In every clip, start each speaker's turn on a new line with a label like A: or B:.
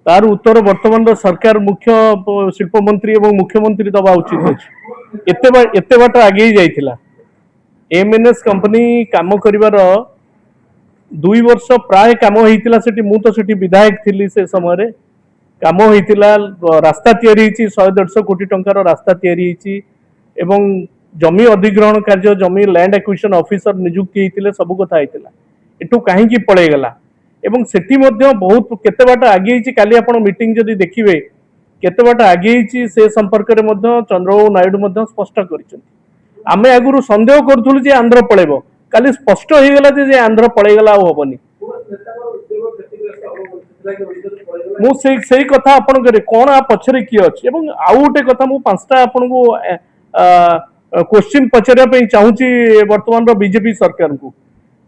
A: तार उत्तर वर्तमान सरकार मुख्य शिल्प मंत्री एवं मुख्यमंत्री दबा उचित अच्छे एते बाट आगे जाइथिला एमएनएस कंपनी काम करिवार 2 वर्ष प्राय काम होइतिला सेठी मु तो सेठी विधायक थिली से समय काम होइतिला रास्ता तयारी हिची 100-150 कोटी टंकार रास्ता तयारी हिची एवं जमी अधिग्रहण कार्य जमी लैंड एक्विजिशन ऑफिसर नियुक्ति होइतिले सब कथा होइतिला एटू काहे की पळै गेला एवं सेठी मध्य बहुत केते बाट आगे हिची काली आपण मीटिंग जदी देखिबे केते बाट आगे हिची से संपर्क रे मध्य चंद्रबाबू नायडू मध्य स्पष्ट करिसथि आमे आगुरु संदेह करथुलु जे आंध्र पळेबो काली स्पष्ट हो गेला जे आंध्र पळै गेला होबनी मु से कथा आपण करे कोन आ पछरे की अछि एवं आउ गोटे कथा मु पांचटा आपण को क्वेश्चन पचरिया पे चाहूची वर्तमान रो बीजेपी सरकार को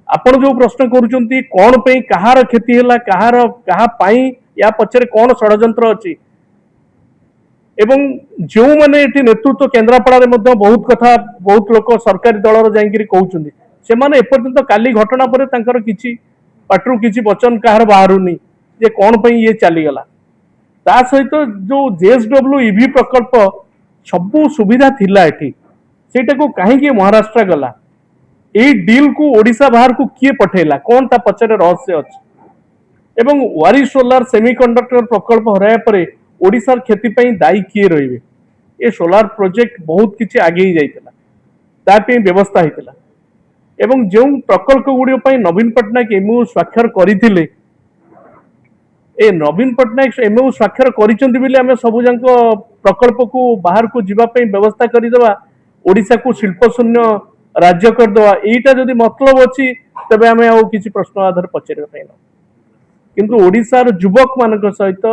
A: आपण जो प्रश्न करूचंती कोन पे कहार क्षति हैला कहा पाई या पछरे कोन षडयंत्र अछि एवं जो माने एठी नेतृत्व केंद्रापड़ा रे मध्य बहुत कथा बहुत लोक सरकारी दल रो जाईकरी कहउचंती से माने एपर्यंत काली घटना परे तांकर किछि पाटरू किछि वचन कहार बाहरुनी जे कोन पे ये चली गला ता सहित जो जेएसडब्ल्यू ईवी प्रकल्प सब सुविधा थिला एठी सेटा को काहे कि महाराष्ट्र गला ए डील को ओडिशा बाहर को किए पठेला कौन ता पचरे रहस्य अछि एवं वारी सोलार सेमीकंडक्टर प्रकल्प हराया परे ओडिशार क्षति पई दायी किए रहिबे ए सोलार प्रोजेक्ट बहुत किछि आगे ही जाइतला ता पे व्यवस्था हितला एवं जो प्रकल्प गुडी पई नवीन पटनायक एमओ स्वाक्षर करिथिले ए नवीन पटनायक एमओ स्वाक्षर करिसंती बिले हमें सब जंक प्रकल्प को बाहर को जीवा पई व्यवस्था करि देबा ओडिशा को शिल्प शून्य राज्य कर दवा एटा जदि मतलब अछि तबे हमें आ किछि प्रश्न आधार पचरे पई न किंतु ओडिशार युवक मानक सहित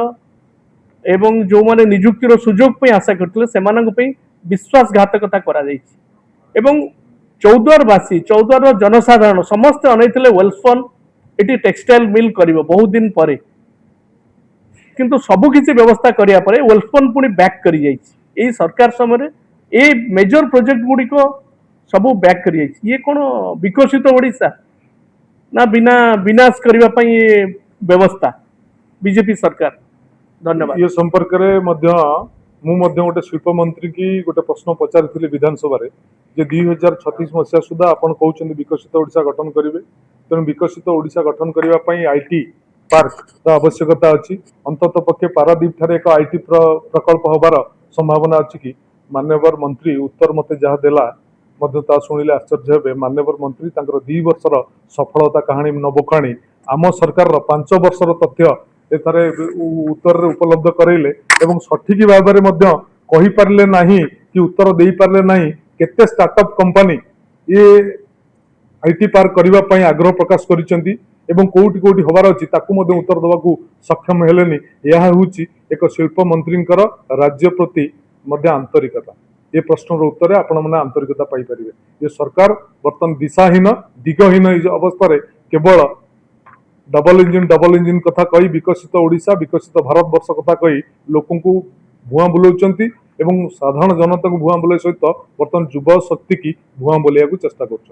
A: एवं जो माने नियुक्तिर सुजोग पे आशा करथिले सेमानक पे विश्वासघातकता करा जायछि एवं चौद्वारवासी चौद्वार जनसाधारण समस्त अनैथिले वेलस्पन एटी टेक्सटाइल मिल करिवो बहुत दिन परे किंतु सब किछि व्यवस्था करिया परे वेलस्पन पुनी बैक करि जायछि एई सरकार समय ए मेजर प्रोजेक्ट गुडी को सब बैक करि जायछि ये कोन विकसित ओडिशा ना बिना विनाश करिवा पई ये व्यवस्था बीजेपी सरकार धन्यवाद
B: ये संपर्क रे मध्य मु मध्य गोटे शिल्प मंत्री की गोटे प्रश्न पचारिथिले विधानसभा रे जे 2036 मसिया सुधा आपण कहउछन विकसित ओडिशा गठन करिवे तेणु विकसित ओडिशा गठन करिवा पई आईटी पार्क ता आवश्यकता अछि अंतत पक्षे पारादीप ठारे एक आईटी प्रकल्प होबार संभावना अछि कि माननीय मंत्री उत्तर मते जहा देला मध्य ता सुनिले आश्चर्य हेबे माननीय मंत्री तांकर 2 वर्षर सफलता कहानी न बोकाणी आम सरकार 5 वर्षर तथ्य एथरे उत्तर रे उपलब्ध करैले एवं सठिक भाव में मध्य कहि पारले नाही कि उत्तर देई पारले नाही केते स्टार्टअप कंपनी ये आईटी पार्क करबा पई आग्रह प्रकाश करिसेंती एवं कोउटी कोउटी होबार अछि ताकू मध्य उत्तर दबाकू सक्षम हेलेनी यह होउची एक शिल्प मंत्रींकर राज्य प्रति मध्य आंतरिकता ये प्रश्न उत्तर आपण माने आंतरिकता पाई परिबे ये सरकार वर्तमान दिशाहीन दिगहीन अवस्था रे केवल डबल इंजिन कथा कही विकसित ओडिशा विकसित भारत वर्ष कथा कही लोकन को भुआ बुलाउचंती एवं साधारण जनता को भुआ बुलाई सहित वर्तमान युवा शक्ति की भुआ बुलाइया को चेष्टा कर